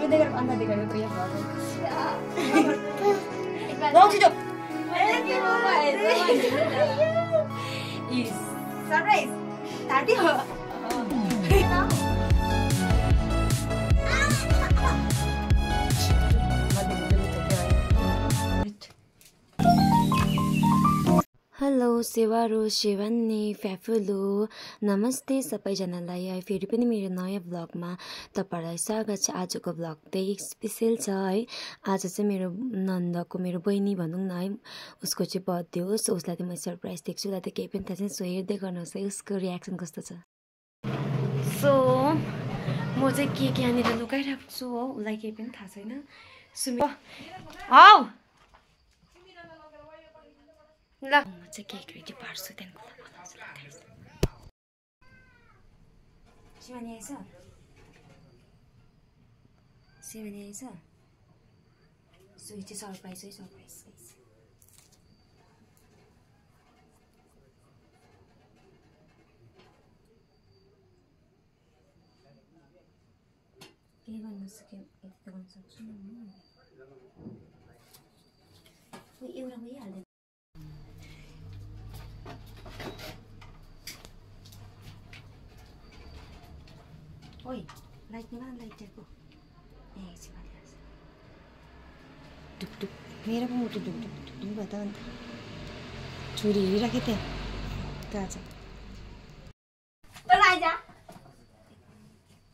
रुँदै गरेको अन्त देखायो त यहाँ लाउँछु जो सरप्राइज दादी हो हेलो सेवारो सेवान्नी फ्याफुलो नमस्ते सबैजनालाई फेरि पनि मेरो नयाँ ब्लगमा तपाईहरुलाई स्वागत छ। आजको ब्लग चाहिँ स्पेशल छ है। आज चाहिँ मेरो नन्दको मेरो बहिनी भनौँ न है, उसको चाहिँ बर्थडे हो। सो उसलाई चाहिँ म सरप्राइज दिएको छु। उसलाई त केही पनि थाहा छैन। सो हेर्दै गर्नुहोस् है उसको रियाक्सन कस्तो छ। सो म चाहिँ के यहाँनिर लुकाइरहेको छु हो, उसलाई केही पनि थाहा छैन। सुमी हौ ल म चाहिँ केक रेडी पार्छु त्यहाँदेखि शिवानी आएछ शिवानी आएछ। सो यो चाहिँ सरप्राइज है, सरप्राइज के गर्नु सक्यो यति त गर्न सक्छु नि म। एउटा भइहाल्दैन। ओइ लाइट निभान, लाइट दिएको ए ढुकढुक मेरो पो मुटु ढुकढुक ढुकढुक भयो त। अन्त छुरी हेरिराखेँ त्यहाँ कहाँ छ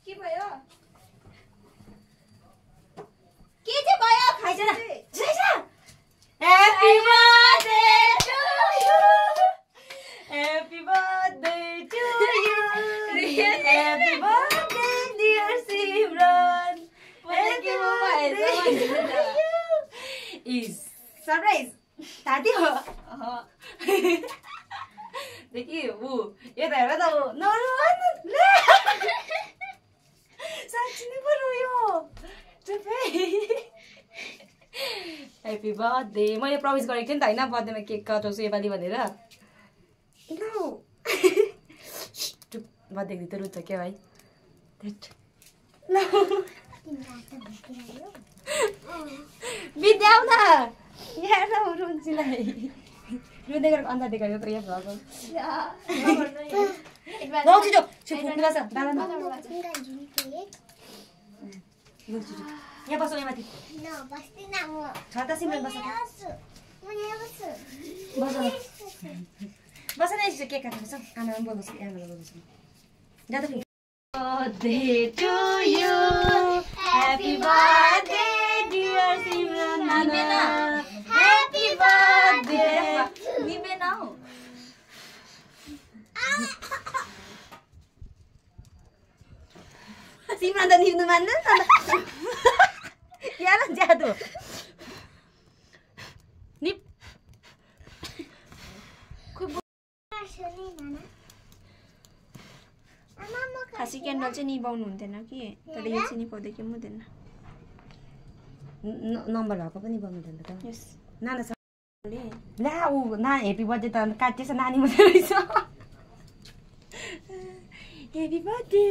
के भयो के चाहिँ भयो खाइछ न happy birthday to you happy birthday to you happy birthday dear Simran thank you is surprise दादी हो देखि ऊ यता हेर त ऊ साँच्ची नै पो रोयो। ह्यापी बर्थडे मैले प्रमिस गरेको थिएँ नि त होइन, बर्थडेमा केक कटाउँछु योपालि भनेर। बर्थडेको त रुच्छ क्या भाइ बिद्याउ न यहाँ रुन्चीलाई रुँदै गरेको अन्त देखायो त यहाँ लाउँछु जो फुक्नु छ दादा यहाँ बस्नु यहाँ माथि छ त सिमरन बस बस न यसो केक काट्नुपर्छ। आमालाई बोल्नु छ, आमालाई बोल्नु छ। जाँदा birthday to you happy birthday dear Simran नाना ह्यापी बर्थडे निमेन हौ सिमरन त निप्नु मान्दैन न यहाँ ज्यादो निप खासी क्यान्डल चाहिँ निभाउनु हुन्थेन कि, तर यो चाहिँ निभाउँदै के हुँदैन। नम्बर भएको पनि निभाउनु हुँदैन त। यस नाना छ ला ऊ ना ह्याप्पी बर्थडे त काटिएछ नानी मात्रै रहेछ। Happy birthday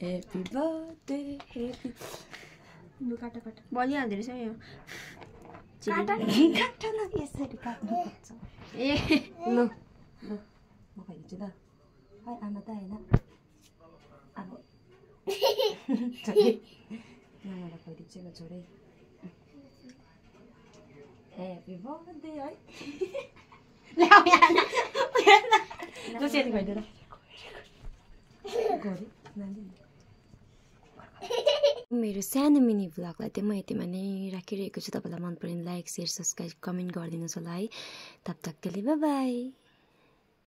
happy birthday happy लु काट काट बलिहाल्दो रहेछ यो काट न यसरी काट्नुपर्छ। ए लु लु म खाइदिन्छु ल है आमा त होइन अब नानालाई खुवाइदिन्छु ल छोरै। ह्याप्पी बर्थडे है खुवाइदिएर मेरो सानो मिनी भ्लगलाई चाहिँ म यतिमा नै राखिरहेको छु। तपाईँलाई मन पर्ने लाइक शेयर सब्सक्राइब कमेन्ट गरिदिनुहोस् होला है। तब तकले बाई बाई।